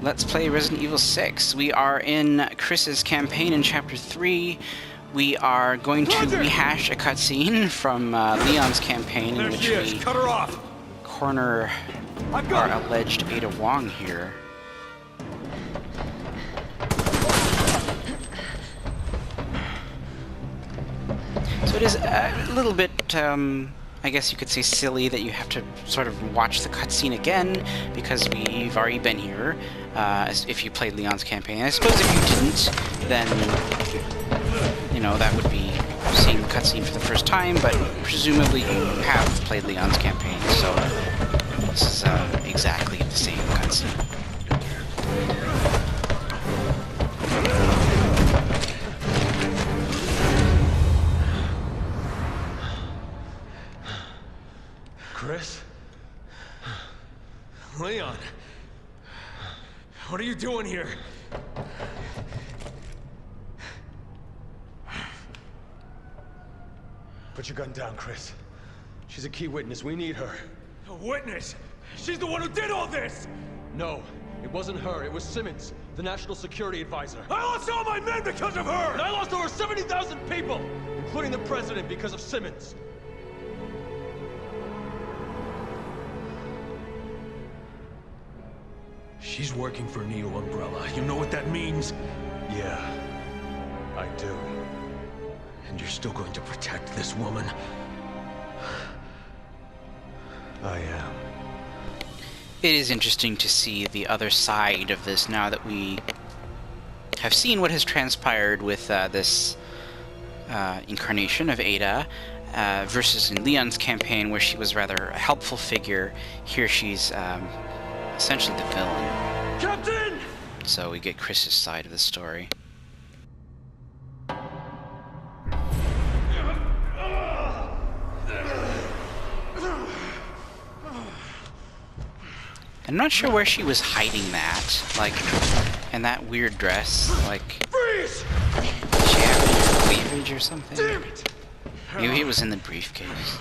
Let's play Resident Evil 6. We are in Chris's campaign in Chapter 3. We are going to rehash a cutscene from Leon's campaign in which we corner our alleged Ada Wong here. So it is a little bit, I guess you could say silly that you have to sort of watch the cutscene again, because we've already been here, if you played Leon's campaign. I suppose if you didn't, then, you know, that would be seeing the cutscene for the first time, but presumably you have played Leon's campaign, so this is exactly the same cutscene. Chris? Leon? What are you doing here? Put your gun down, Chris. She's a key witness. We need her. A witness? She's the one who did all this! No, it wasn't her. It was Simmons, the National Security Advisor. I lost all my men because of her! And I lost over 70,000 people, including the President, because of Simmons. She's working for Neo Umbrella. You know what that means? Yeah, I do. And you're still going to protect this woman? I am. It is interesting to see the other side of this now that we have seen what has transpired with this incarnation of Ada versus in Leon's campaign, where she was rather a helpful figure. Here she's essentially the villain. Captain! So we get Chris's side of the story. I'm not sure where she was hiding that, like, in that weird dress, like... Freeze! Did she have cleavage or something? Damn it! Maybe it was in the briefcase.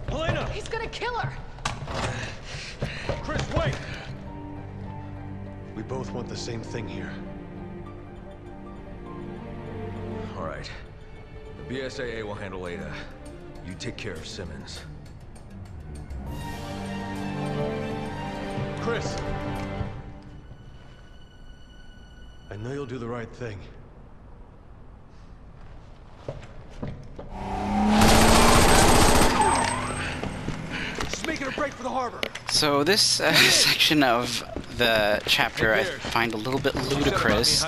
Helena! He's gonna kill her! Chris, wait! We both want the same thing here. All right. The BSAA will handle Ada. You take care of Simmons. Chris! I know you'll do the right thing. She's making a break for the harbor. So this section of the chapter I find a little bit ludicrous,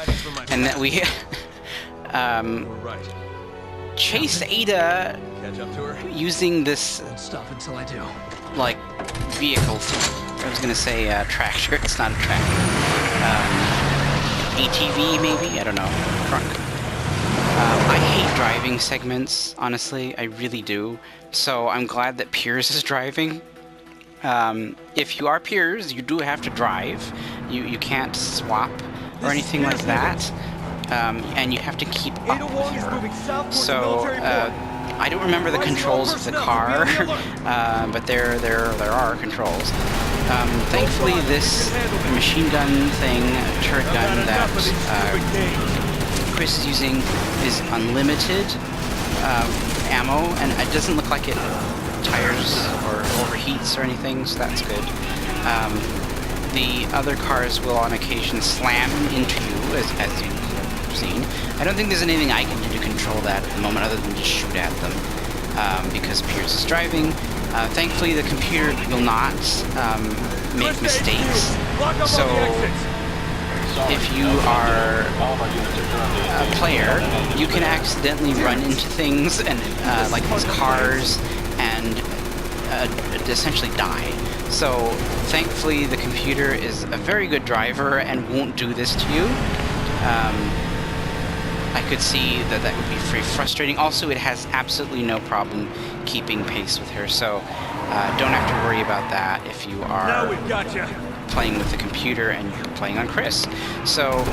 and that we Right. chase Ada Catch up to her. using this, Won't stop until I do. like, vehicle. I was gonna say tractor. It's not a tractor. ATV maybe? I don't know. Truck. I hate driving segments, honestly. I really do. So I'm glad that Piers is driving. If you are Piers, you do have to drive. You can't swap or anything like that. And you have to keep up with her. So I don't remember the controls of the car, but there are controls. Thankfully, this machine gun thing, turret gun that Chris is using is unlimited ammo, and it doesn't look like it tires or overheats or anything, so that's good. The other cars will on occasion slam into you, as you've seen. I don't think there's anything I can do to control that at the moment other than just shoot at them, because Piers is driving. Thankfully, the computer will not make mistakes, so if you are a player, you can accidentally run into things and like these cars and essentially die. So thankfully the computer is a very good driver and won't do this to you. I could see that that would be very frustrating. Also, it has absolutely no problem keeping pace with her, so don't have to worry about that if you are Now we've got you. playing with the computer and you're playing on Chris. So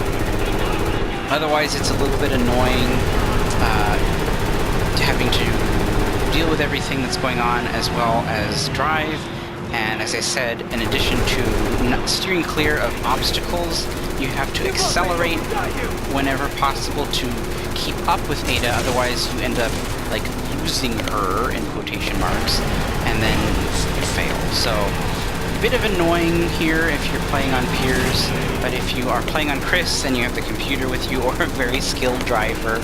otherwise it's a little bit annoying having to deal with everything that's going on as well as drive. And as I said, in addition to steering clear of obstacles, you have to accelerate whenever possible to keep up with Ada, otherwise you end up like losing her in quotation marks, and then you fail. So a bit of annoying here if you're playing on peers, but if you are playing on Chris and you have the computer with you or a very skilled driver,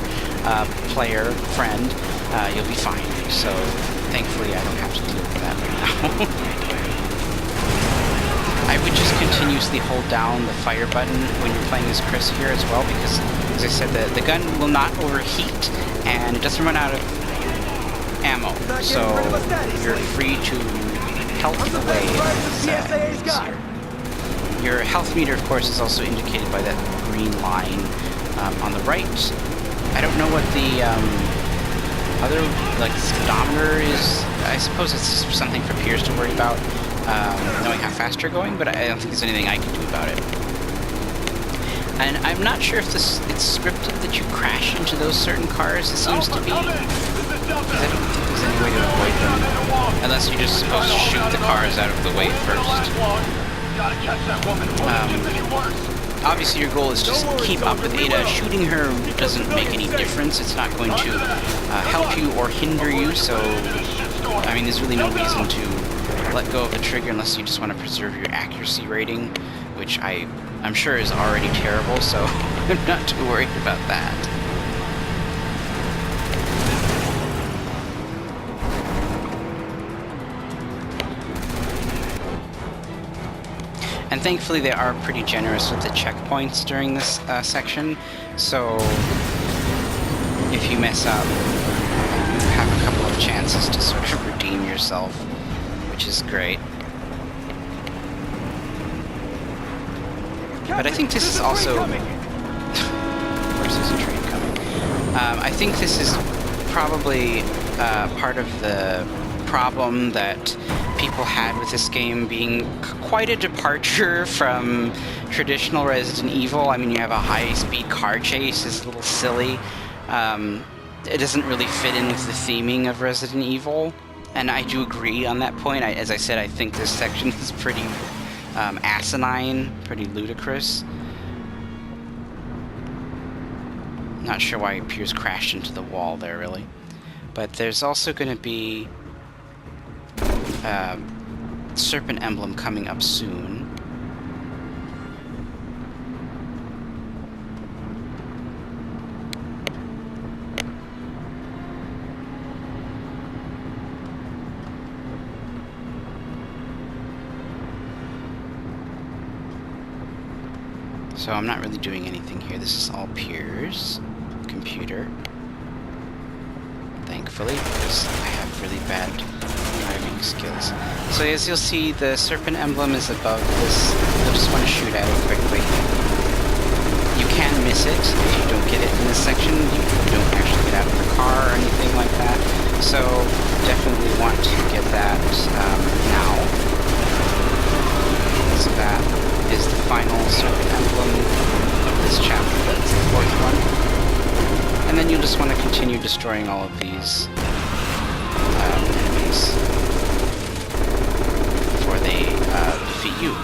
player, friend, you'll be fine. So thankfully I don't have to deal with that right now. I would just continuously hold down the fire button when you're playing as Chris here as well, because, as I said, the gun will not overheat, and it doesn't run out of ammo, so you're free to health away here. Your health meter, of course, is also indicated by that green line on the right. I don't know what the other, like, speedometer is. I suppose it's something for peers to worry about. Knowing how fast you're going, but I don't think there's anything I can do about it. And I'm not sure if it's scripted that you crash into those certain cars. It seems to be, because I don't think there's any way to avoid them, unless you're just supposed to shoot the cars out of the way first. Obviously your goal is just keep up with Ada. Shooting her doesn't make any difference. It's not going to help you or hinder you, so I mean there's really no reason to let go of the trigger unless you just want to preserve your accuracy rating, which I'm sure is already terrible, so I'm not too worried about that. And thankfully they are pretty generous with the checkpoints during this section, so if you mess up, you have a couple of chances to sort of redeem yourself, which is great. But I think this is also... of course there's a train coming. I think this is probably part of the problem that people had with this game being quite a departure from traditional Resident Evil. I mean, you have a high-speed car chase, it's a little silly. It doesn't really fit in with the theming of Resident Evil. And I do agree on that point. As I said, I think this section is pretty asinine, pretty ludicrous. Not sure why Piers crashed into the wall there, really. But there's also going to be Serpent Emblem coming up soon. So I'm not really doing anything here. This is all Piers' computer. Thankfully, because I have really bad driving skills. So as you'll see, the Serpent Emblem is above this. You'll just want to shoot at it quickly. You can miss it if you don't get it in this section. You don't actually get out of the car or anything like that. So definitely want to get that now. So that is the final Serpent Emblem of this chapter. That's the fourth one. And then you'll just want to continue destroying all of these enemies before they defeat you.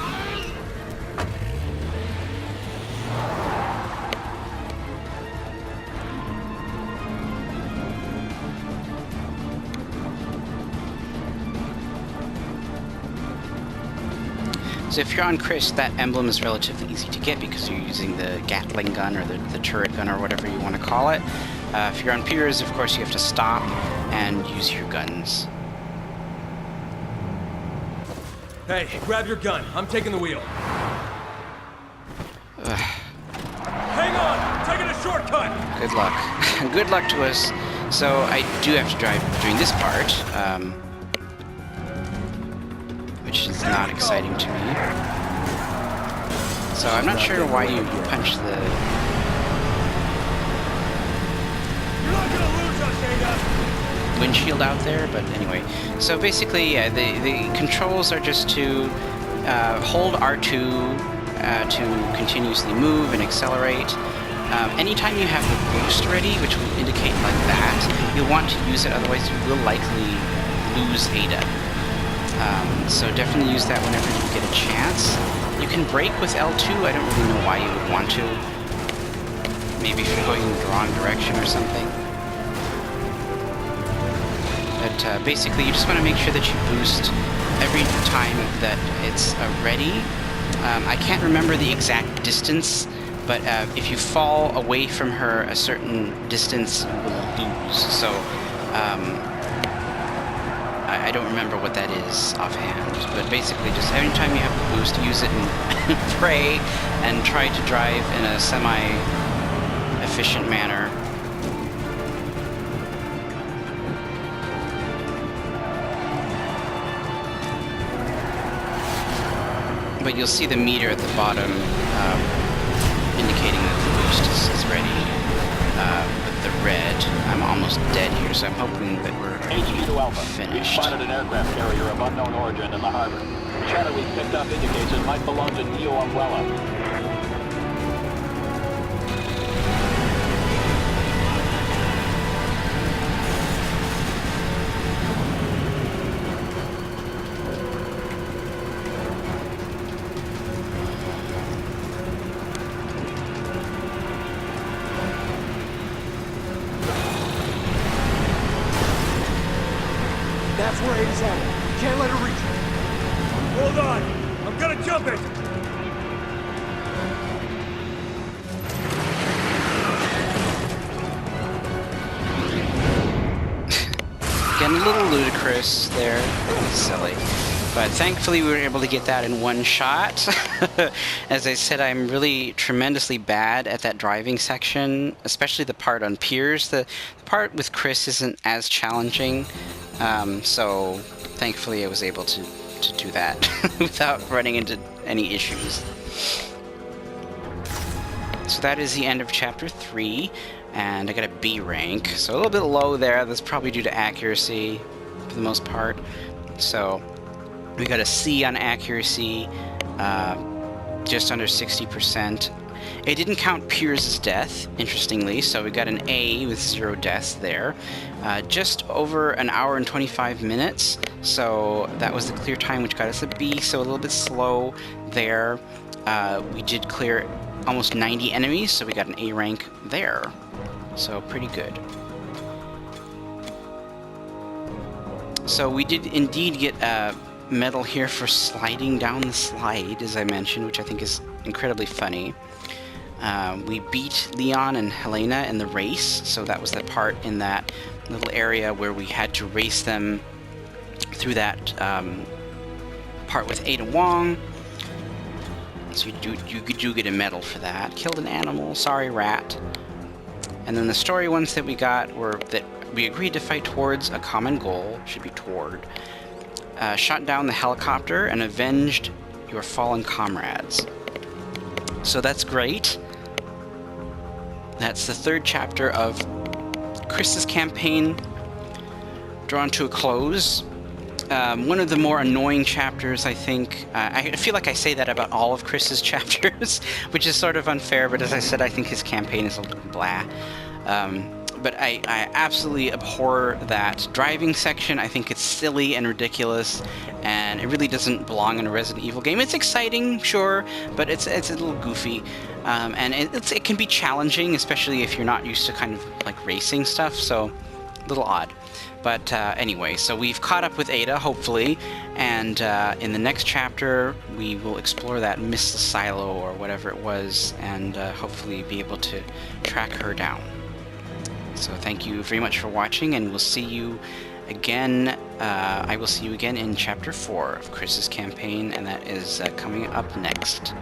So if you're on Chris, that emblem is relatively easy to get because you're using the Gatling gun or the turret gun or whatever you want to call it. If you're on Piers, of course, you have to stop and use your guns. Hey, grab your gun. I'm taking the wheel. Hang on! Taking a shortcut! Good luck. Good luck to us. So I do have to drive during this part. Which is not exciting to me. So I'm not sure why you punch the... You're not gonna lose us, Ada! windshield out there, but anyway. So basically, yeah, the controls are just to hold R2 to continuously move and accelerate. Anytime you have the boost ready, which will indicate like that, you'll want to use it, otherwise you will likely lose Ada. So definitely use that whenever you get a chance. You can brake with L2. I don't really know why you would want to. Maybe if you're going in the wrong direction or something. But basically, you just want to make sure that you boost every time that it's ready. I can't remember the exact distance, but if you fall away from her a certain distance, you will lose. So I don't remember what that is offhand, but basically just every time you have the boost, use it and pray and try to drive in a semi-efficient manner. But you'll see the meter at the bottom indicating that the boost is ready. With the red, I'm almost dead here, so I'm hoping that we're HQ to Alpha. We've finished. spotted an aircraft carrier of unknown origin in the harbor. Chatter we've picked up indicates it might belong to Neo Umbrella. That's where Ada's headed. Can't let her reach it. Hold on. I'm gonna jump it. Getting a little ludicrous there. Silly. But thankfully we were able to get that in one shot. As I said, I'm really tremendously bad at that driving section, especially the part on piers. The part with Chris isn't as challenging, so thankfully I was able to do that without running into any issues. So that is the end of Chapter 3, and I got a B rank, so a little bit low there. That's probably due to accuracy for the most part. So we got a C on accuracy, just under 60%. It didn't count Piers' death, interestingly, so we got an A with 0 deaths there. Just over an hour and 25 minutes, so that was the clear time, which got us a B, so a little bit slow there. We did clear almost 90 enemies, so we got an A rank there. So pretty good. So we did indeed get a medal here for sliding down the slide, as I mentioned, which I think is incredibly funny. We beat Leon and Helena in the race, so that was the part in that little area where we had to race them through that part with Ada Wong. So you do get a medal for that. Killed an animal, sorry rat. And then the story ones that we got were that we agreed to fight towards a common goal, should be toward. Shot down the helicopter and avenged your fallen comrades. So that's great. That's the 3rd chapter of Chris's campaign drawn to a close. One of the more annoying chapters, I think. I feel like I say that about all of Chris's chapters, which is sort of unfair, but as I said, I think his campaign is a little blah. But I absolutely abhor that driving section. I think it's silly and ridiculous, and it really doesn't belong in a Resident Evil game. It's exciting, sure, but it's a little goofy, and it can be challenging, especially if you're not used to kind of like racing stuff, so a little odd. But anyway, so we've caught up with Ada, hopefully, and in the next chapter we will explore that missile silo or whatever it was, and hopefully be able to track her down. So thank you very much for watching, and we'll see you again. I will see you again in Chapter 4 of Chris's campaign, and that is coming up next.